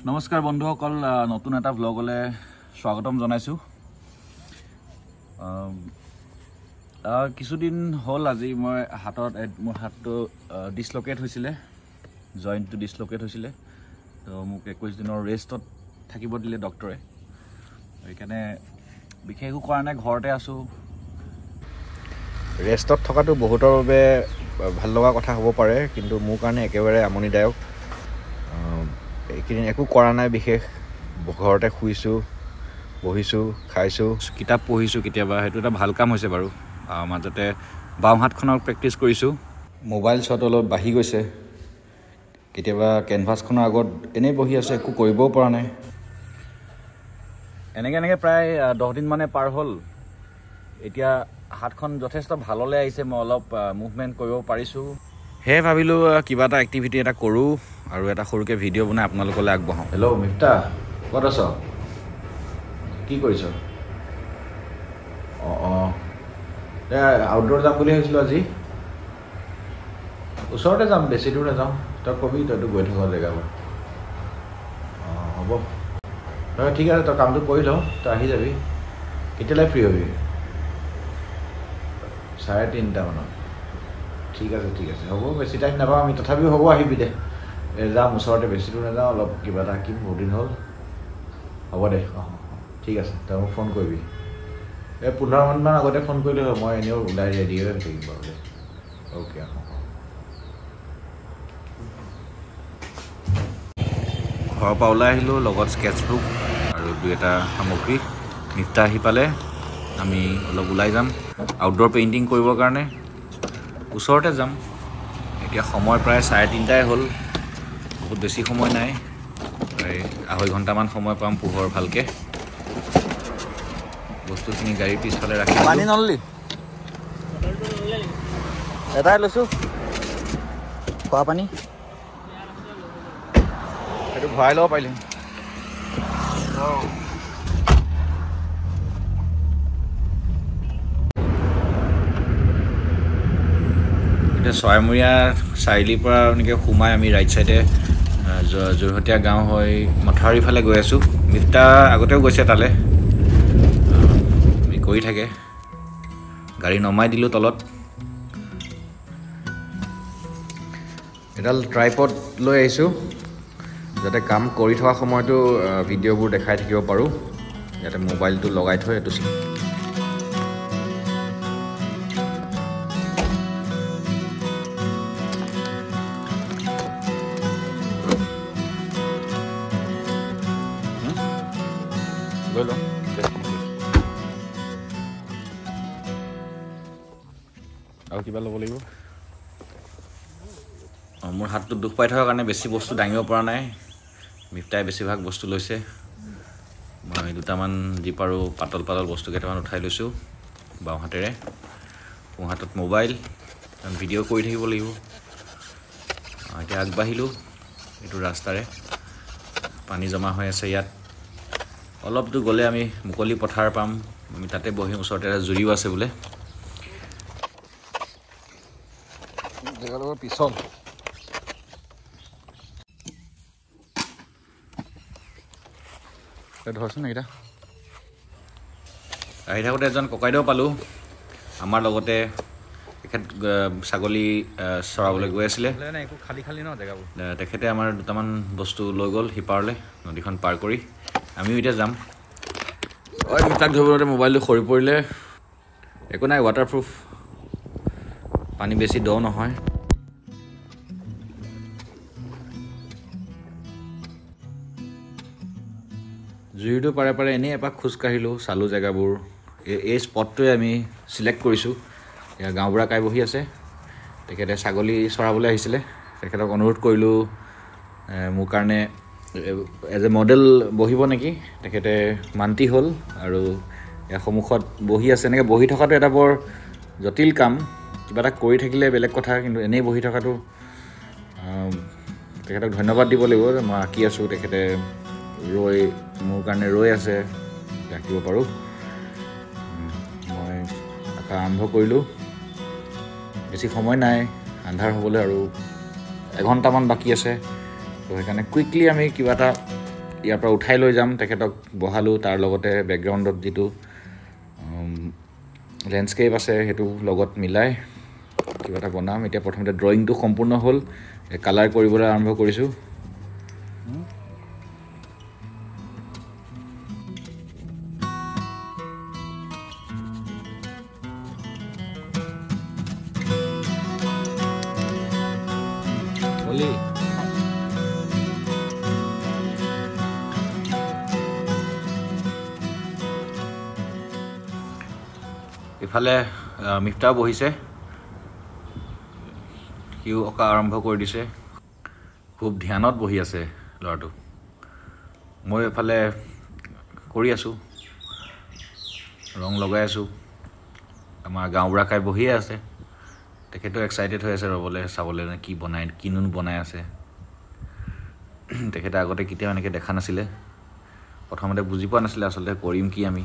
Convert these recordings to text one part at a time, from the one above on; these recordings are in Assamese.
নমস্কাৰ বন্ধুসকল, নতুন এটা ব্লগলে স্বাগতম জনাইছো। কিছুদিন হ'ল আজি মই মোৰ হাতটো ডিসলোকেট হৈছিলে, জইণ্টটো ডিসলোকেট হৈছিলে। তো মোক 21 দিনৰ ৰেষ্টত থাকিব দিলে ডক্টৰে। সেইকাৰণে বিশেষ একো কৰা নাই, ঘৰতে আছো। ৰেষ্টত থকাটো বহুতৰ বাবে ভাল লগা কথা হ'ব পাৰে, কিন্তু মোৰ কাৰণে একেবাৰে আমনিদায়ক। এইকেইদিন একো কৰা নাই বিশেষ, ঘৰতে শুইছোঁ, বহিছোঁ, খাইছোঁ, কিতাপ পঢ়িছোঁ কেতিয়াবা। সেইটো এটা ভাল কাম হৈছে বাৰু। মাজতে বাওঁ হাতখনৰ প্ৰেক্টিছ কৰিছোঁ। মোবাইল চোৱাটো অলপ বাঢ়ি গৈছে। কেতিয়াবা কেনভাছখনৰ আগত এনেই বহি আছে, একো কৰিবও পৰা নাই। এনেকৈ প্ৰায় 10 দিন মানে পাৰ হ'ল। এতিয়া হাতখন যথেষ্ট ভাললৈ আহিছে, মই অলপ মুভমেণ্ট কৰিব পাৰিছোঁ। সেয়ে ভাবিলোঁ কিবা এটা এক্টিভিটি এটা কৰোঁ আৰু এটা সৰুকৈ ভিডিঅ' বনাই আপোনালোকলৈ আগবঢ়াওঁ। হেল্ল' মিফ্তা, ক'ত আছ? কি কৰিছ? অঁ আউটডোৰ যাম বুলি ভাবিছিলোঁ আজি। ওচৰতে যাম, বেছি দূৰ নাযাওঁ। তই কবি, তইতো গৈ থাক জেগাবোৰ। হ'ব, তই ঠিক আছে, তই কামটো কৰি ল, তই আহি যাবি। কেতিয়ালৈ ফ্ৰী হবি? 3:30 মানত। ঠিক আছে হ'ব, বেছি টাইম নাপাওঁ আমি, তথাপিও হ'ব, আহিবি দে। যাম, ওচৰতে, বেছি দূৰ নাযাওঁ, অলপ কিবা এটা শিকিম, বহুত দিন হ'ল। হ'ব দে, ঠিক আছে, তই মোক ফোন কৰিবি। 15 মিনিটমান আগতে ফোন কৰিলে হ'ল, মই এনেও ওলাই ৰেডি হৈ থাকিম বাৰু দে। অ'কে, ঘৰৰ পৰা ওলাই আহিলোঁ, লগত স্কেটছবুক আৰু 2-এটা সামগ্ৰী। মিফ্তা আহি পালে আমি অলপ ওলাই যাম আউটডোৰ পেইণ্টিং কৰিবৰ কাৰণে। ওচৰতে যাম। এতিয়া সময় প্ৰায় 3:30 হ'ল, বহুত বেছি সময় নাই, প্ৰায় 2.5 ঘণ্টামান সময় পাম পোহৰ ভালকৈ। বস্তুখিনি গাড়ীৰ পিছফালে ৰাখি পানী নললি, এটাই লৈছোঁ খোৱা পানী, সেইটো ভৰাই ল'ব পাৰিলে। এতিয়া চৰাইমূৰীয়া চাৰিআলিৰ পৰা এনেকৈ সোমাই আমি ৰাইট চাইডে যোৰহতীয়া গাঁও হৈ মথাউৰিৰ ফালে গৈ আছোঁ। মিফ্তা আগতেও গৈছে তালৈ, আমি কৰি থাকে। গাড়ী নমাই দিলোঁ তলত। এডাল ট্ৰাইপড লৈ আহিছোঁ, যাতে কাম কৰি থকা সময়তো ভিডিঅ'বোৰ দেখাই থাকিব পাৰোঁ। ইয়াতে মোবাইলটো লগাই থৈ এইটো লৈ লওঁ। আৰু কিবা ল'ব লাগিব? মোৰ হাতটো দুখ পাই থকাৰ কাৰণে বেছি বস্তু দাঙিব পৰা নাই। মিফ্তাই বেছিভাগ বস্তু লৈছে। মই 2টামান যি পাৰোঁ পাতল বস্তু কেইটামান উঠাই লৈছোঁ বাওঁ হাতেৰে। সোঁ হাতত মোবাইল, ভিডিঅ' কৰি থাকিব লাগিব। এতিয়া আগবাঢ়িলোঁ এইটো ৰাস্তাৰে। পানী জমা হৈ আছে ইয়াত। অলপ দূৰ গ'লে আমি মুকলি পথাৰ পাম, আমি তাতে বহিম। ওচৰতে এটা জুৰিও আছে বোলে। জেগাডোখৰ পিছল। ধৰচোন এইকেইটা। আহি থাকোঁতে এজন ককাইদেউ পালোঁ, আমাৰ লগতে। তেখেত ছাগলী চৰাবলৈ গৈ আছিলে। খালী ন জেগাবোৰ। তেখেতে আমাৰ 2টামান বস্তু লৈ গ'ল সিপাৰলৈ, নদীখন পাৰ কৰি। আমিও এতিয়া যাম। তাক ধৰিবতে মোবাইলটো সৰি পৰিলে। একো নাই, ৱাটাৰপ্ৰুফ, পানী বেছি দ নহয়। জুৰিটো পাৰে এনেই এপাক খোজকাঢ়িলোঁ, চালোঁ জেগাবোৰ। এই স্পটটোৱে আমি চিলেক্ট কৰিছোঁ। এয়া গাঁওবুঢ়া কাই বহি আছে, তেখেতে ছাগলী চৰাবলৈ আহিছিলে। তেখেতক অনুৰোধ কৰিলোঁ মোৰ কাৰণে এজ এ মডেল বহিব নেকি। তেখেতে মান্তি হ'ল আৰু ইয়াৰ সন্মুখত বহি আছে। এনেকৈ বহি থকাটো এটা বৰ জটিল কাম। কিবা এটা কৰি থাকিলে বেলেগ কথা, কিন্তু এনেই বহি থকাটো, তেখেতক ধন্যবাদ দিব লাগিব। মই আঁকি আছোঁ, তেখেতে মোৰ কাৰণে ৰৈ আছে, ৰাখিব পাৰোঁ। মই আঁকা আৰম্ভ কৰিলোঁ। বেছি সময় নাই, আন্ধাৰ হ'বলৈ আৰু 1 ঘণ্টামান বাকী আছে। তো সেইকাৰণে কুইকলি আমি কিবা এটা ইয়াৰ পৰা উঠাই লৈ যাম তেখেতক বহালোঁ তাৰ লগতে বেকগ্ৰাউণ্ডত যিটো লেণ্ডস্কেপ আছে সেইটো লগত মিলাই কিবা এটা বনাম এতিয়া প্ৰথমতে ড্ৰয়িংটো সম্পূৰ্ণ হ'ল কালাৰ কৰিবলৈ আৰম্ভ কৰিছোঁ ইফালে মিফতাহ বহিছে সিও অঁকা আৰম্ভ কৰি দিছে খুব ধ্যানত বহি আছে ল'ৰাটো মই এফালে কৰি আছোঁ ৰং লগাই আছোঁ আমাৰ গাঁওবুঢ়াকাই বহিয়ে আছে তেখেতো এক্সাইটেড হৈ আছে ৰ'বলৈ চাবলৈ কি বনাই কিনো বনাই আছে তেখেতে আগতে কেতিয়াও এনেকৈ দেখা নাছিলে প্ৰথমতে বুজি পোৱা নাছিলে আচলতে কৰিম কি আমি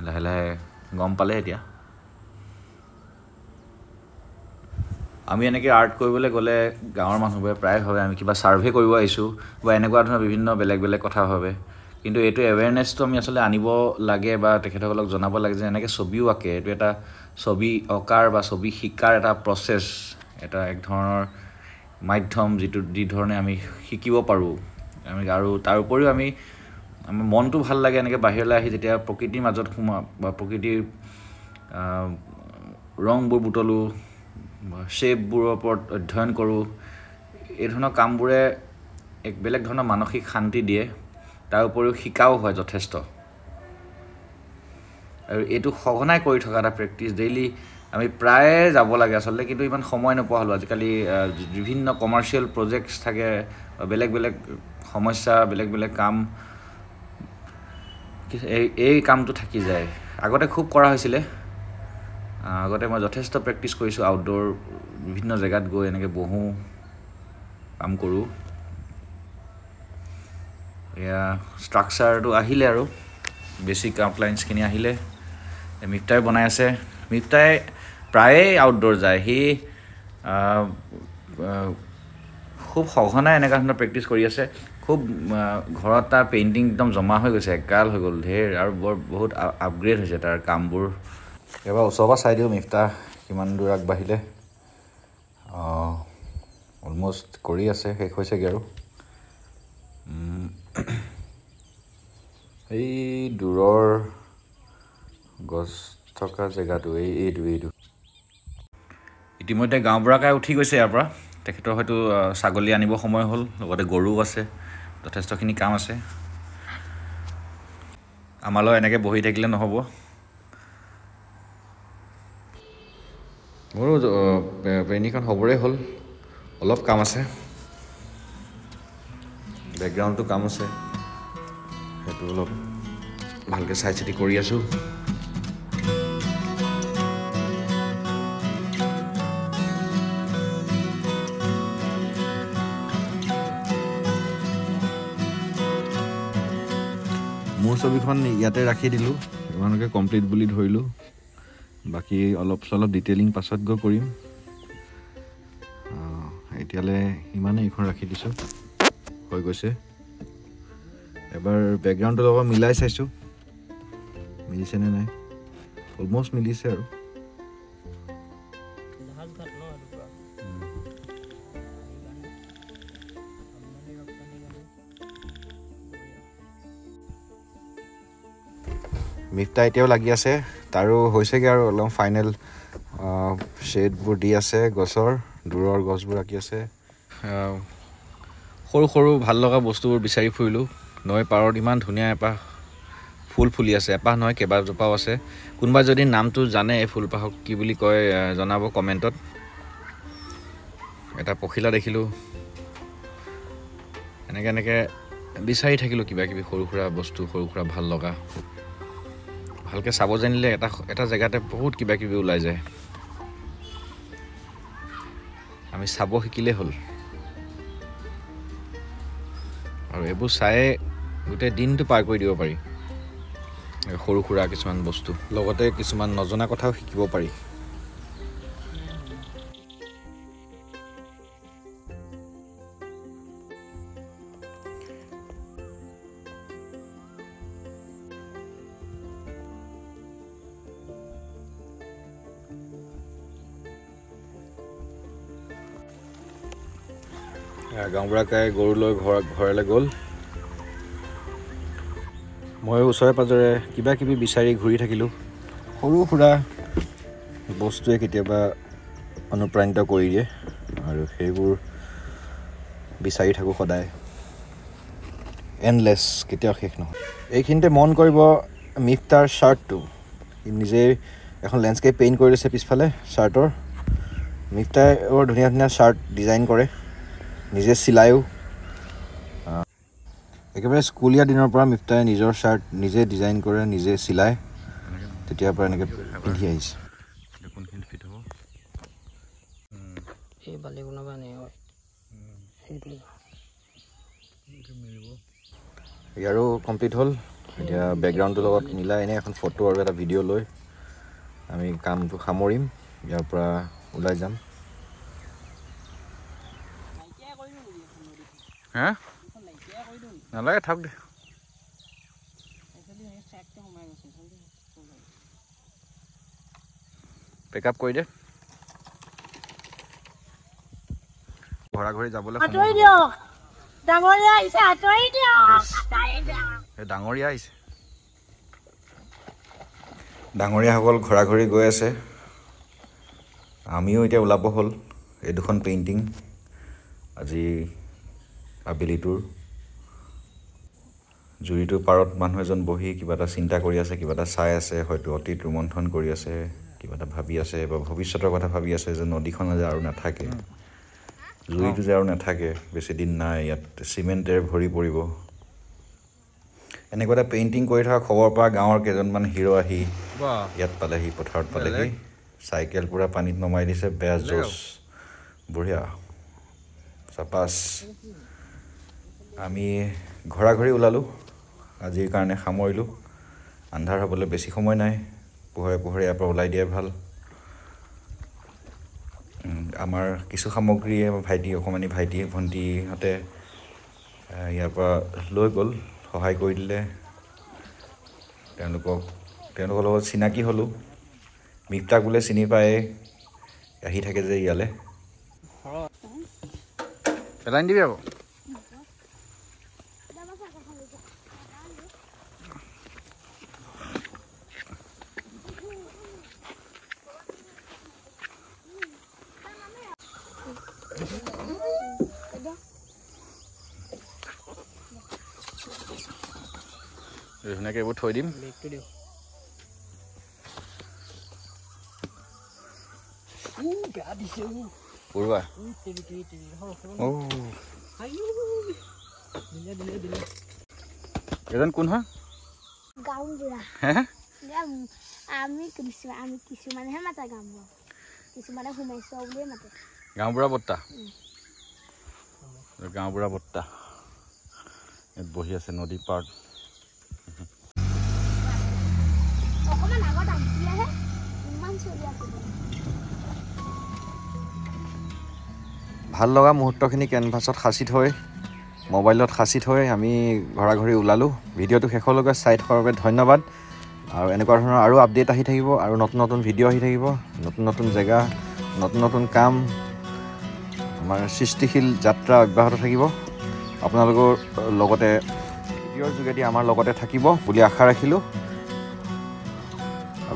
লাহে লাহে গম পালে এতিয়া আমি এনেকৈ আৰ্ট কৰিবলৈ গ'লে গাঁৱৰ মানুহবোৰে প্ৰায় ভাবে আমি কিবা ছাৰ্ভে কৰিব আহিছোঁ বা এনেকুৱা ধৰণৰ বিভিন্ন বেলেগ বেলেগ কথা ভাবে কিন্তু এইটো এৱেৰনেছটো আমি আচলতে আনিব লাগে বা তেখেতসকলক জনাব লাগে যে এনেকৈ ছবিও আঁকে এইটো এটা ছবি অঁকাৰ বা ছবি শিকাৰ এটা প্ৰচেছ এটা এক ধৰণৰ মাধ্যম যি ধৰণে আমি শিকিব পাৰোঁ আমি আৰু তাৰ উপৰিও আমি আমাৰ মনটো ভাল লাগে এনেকৈ বাহিৰলৈ আহি যেতিয়া প্ৰকৃতিৰ মাজত সোমাওঁ বা প্ৰকৃতিৰ ৰংবোৰ বুটলোঁ শ্বেপবোৰৰ ওপৰত অধ্যয়ন কৰোঁ এই ধৰণৰ কামবোৰে এক বেলেগ ধৰণৰ মানসিক শান্তি দিয়ে তাৰ উপৰিও শিকাও হয় যথেষ্ট আৰু এইটো সঘনাই কৰি থকা এটা প্ৰেক্টিছ ডেইলি আমি প্ৰায়ে যাব লাগে আচলতে কিন্তু ইমান সময় নোপোৱা হ'লোঁ আজিকালি বিভিন্ন কমাৰ্চিয়েল প্ৰজেক্টছ থাকে বেলেগ বেলেগ সমস্যা বেলেগ বেলেগ কাম এই কামটো থাকি যায় আগতে খুব কৰা হৈছিলে আগতে মই যথেষ্ট প্ৰেক্টিছ কৰিছোঁ আউটডোৰ বিভিন্ন জেগাত গৈ এনেকৈ বহোঁ কাম কৰোঁ এয়া ষ্ট্ৰাকচাৰটো আহিলে আৰু বেছিক আউটলাইনছখিনি আহিলে মিফতাই বনাই আছে মিফতাই প্ৰায়ে আউটডোৰ যায় সি খুব সঘনাই এনেকুৱা ধৰণৰ প্ৰেক্টিছ কৰি আছে খুব ঘৰত তাৰ পেইণ্টিং একদম জমা হৈ গৈছে একাল হৈ গ'ল ঢেৰ আৰু বহুত আপগ্ৰেড হৈছে তাৰ কামবোৰ এবাৰ ওচৰৰ পৰা চাই দিওঁ মিফতাহ কিমান দূৰ আগবাঢ়িলে অলমষ্ট কৰি আছে শেষ হৈছেগৈ আৰু এই দূৰৰ গছ থকা জেগাটো এইটো ইতিমধ্যে গাঁওবুঢ়াকাই উঠি গৈছে ইয়াৰ পৰা তেখেতৰ হয়তো ছাগলী আনিব সময় হ'ল লগতে গৰুও আছে যথেষ্টখিনি কাম আছে আমালৈ এনেকৈ বহি থাকিলে নহ'ব মোৰো পেইণ্টিংখন হ'বৰে হ'ল অলপ কাম আছে বেকগ্ৰাউণ্ডটো কাম আছে সেইটো অলপ ভালকৈ চাই চিতি কৰি আছোঁ মোৰ ছবিখন ইয়াতে ৰাখি দিলোঁ ইমানকৈ কমপ্লিট বুলি ধৰিলোঁ বাকী অলপ চলপ ডিটেইলিং পাছত গৈ কৰিম এতিয়ালৈ ইমানেই এইখন ৰাখি দিছোঁ হৈ গৈছে এবাৰ বেকগ্ৰাউণ্ডটোৰ লগত মিলাই চাইছোঁ মিলিছেনে নাই অলমষ্ট মিলিছে আৰু মিফতাহ এতিয়াও লাগি আছে তাৰো হৈছেগৈ আৰু অলপ ফাইনেল শ্বেডবোৰ দি আছে গছৰ দূৰৰ গছবোৰ আঁকি আছে সৰু সৰু ভাল লগা বস্তুবোৰ বিচাৰি ফুৰিলোঁ নৈ পাৰত ইমান ধুনীয়া এপাহ ফুল ফুলি আছে এপাহ নহয় কেইবাজোপাও আছে কোনোবা যদি নামটো জানে এই ফুলপাহক কি বুলি কয় জনাব কমেণ্টত এটা পখিলা দেখিলোঁ এনেকৈ বিচাৰি থাকিলোঁ কিবা কিবি সৰু সুৰা বস্তু সৰু সুৰা ভাল লগা ভালকৈ চাব জানিলে এটা জেগাতে বহুত কিবা কিবি ওলাই যায় আমি চাব শিকিলেই হ'ল আৰু এইবোৰ চাই গোটেই দিনটো পাৰ কৰি দিব পাৰি সৰু সুৰা কিছুমান বস্তু লগতে কিছুমান নজনা কথাও শিকিব পাৰি গাঁওবুঢ়াকাই গৰু লৈ ঘৰলৈ গ'ল। মই ওচৰে পাজৰে কিবা কিবি বিচাৰি ঘূৰি থাকিলোঁ। সৰু সুৰা বস্তুৱে কেতিয়াবা অনুপ্ৰাণিত কৰি দিয়ে আৰু সেইবোৰ বিচাৰি থাকোঁ সদায়। এণ্ডলেছ, কেতিয়াও শেষ নহয়। এইখিনিতে মন কৰিব মিফতাৰ শ্বাৰ্টটো। সি নিজেই এখন লেণ্ডস্কেপ পেইণ্ট কৰি লৈছে পিছফালে শ্বাৰ্টৰ। মিফতাই বৰ ধুনীয়া ধুনীয়া শ্বাৰ্ট ডিজাইন কৰে, নিজে চিলায়ো। একেবাৰে স্কুলীয়া দিনৰ পৰা মিফতাই নিজৰ শ্বাৰ্ট নিজে ডিজাইন কৰে, নিজে চিলায়। তেতিয়াৰ পৰা এনেকৈ পিন্ধি আহিছে। ইয়াৰো কমপ্লিট হ'ল। এতিয়া বেকগ্ৰাউণ্ডটোৰ লগত মিলাই এনেই এখন ফটো আৰু এটা ভিডিঅ' লৈ আমি কামটো সামৰিম, ইয়াৰ পৰা ওলাই যাম। হা নালাগে, থাক দে। পেক আপ কৰি দে। ঘৰা ঘৰি যাবলৈ ডাঙৰীয়া আহিছে। ডাঙৰীয়াসকল ঘৰা ঘৰি গৈ আছে। আমিও এতিয়া ওলাব হ'ল। এই দুখন পেইণ্টিং আজি আবেলিটোৰ। জুৰিটোৰ পাৰত মানুহ এজন বহি কিবা এটা চিন্তা কৰি আছে, কিবা এটা চাই আছে, হয়তো অতীত ৰোমন্থন কৰি আছে, কিবা এটা ভাবি আছে বা ভৱিষ্যতৰ কথা ভাবি আছে যে নদীখন যে আৰু নাথাকে, জুৰিটো যে আৰু নাথাকে, বেছিদিন নাই, ইয়াত চিমেণ্টেৰে ভৰি পৰিব। এনেকুৱা এটা পেইণ্টিং কৰি থকা খবৰ পৰা গাঁৱৰ কেইজনমান হিৰ' আহি ইয়াত পালেহি, পথাৰত পালেহি। চাইকেল পূৰা পানীত নমাই দিছে, বেয়া জোচ, বঢ়িয়া চাপাচ। আমি ঘৰা ঘৰি ওলালোঁ, আজিৰ কাৰণে সামৰিলোঁ। আন্ধাৰ হ'বলৈ বেছি সময় নাই, পোহৰে পোহৰে ইয়াৰ পৰা ওলাই দিয়াই ভাল। আমাৰ কিছু সামগ্ৰী ভাইটি, অকণমানি ভাইটি ভণ্টিহঁতে ইয়াৰ পৰা লৈ গ'ল, সহায় কৰি দিলে। তেওঁলোকৰ লগত চিনাকি হ'লোঁ। মিফতাক বোলে চিনি পায়, আহি থাকে যে ইয়ালৈ। পেলাই নিদিবি আকৌ। ধুনীয়াকৈ এইবোৰ থৈ দিম। পৰুৱা এজন কোন হয়? গাঁওবুঢ়া। আমি কিছুমানেহে মাতে গাঁওবুঢ়া, কিছুমানে সোমেশ্বৰ বুলিয়ে মাতে। গাঁওবুঢ়া বৰ্তা, গাঁওবুঢ়া বৰ্তা ইয়াত বহি আছে নদী পাৰত। ভাল লগা মুহূৰ্তখিনি কেনভাছত সাঁচি থৈ, মোবাইলত সাঁচি থৈ আমি ঘৰা ঘৰি ওলালোঁ। ভিডিঅ'টো শেষলৈকে চাই থকাৰ বাবে ধন্যবাদ। আৰু এনেকুৱা ধৰণৰ আৰু আপডেট আহি থাকিব, আৰু নতুন নতুন ভিডিঅ' আহি থাকিব, নতুন নতুন জেগা, নতুন নতুন কাম, আমাৰ সৃষ্টিশীল যাত্ৰা অব্যাহত থাকিব। আপোনালোকৰ লগতে ভিডিঅ'ৰ যোগেদি আমাৰ লগতে থাকিব বুলি আশা ৰাখিলোঁ।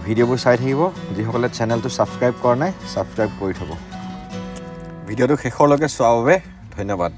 ভিডিঅ'বোৰ চাই থাকিব। যিসকলে চেনেলটো ছাবস্ক্ৰাইব কৰা নাই, ছাবস্ক্ৰাইব কৰি থ'ব। ভিডিঅ'টো শেষলৈকে চোৱাৰ বাবে ধন্যবাদ।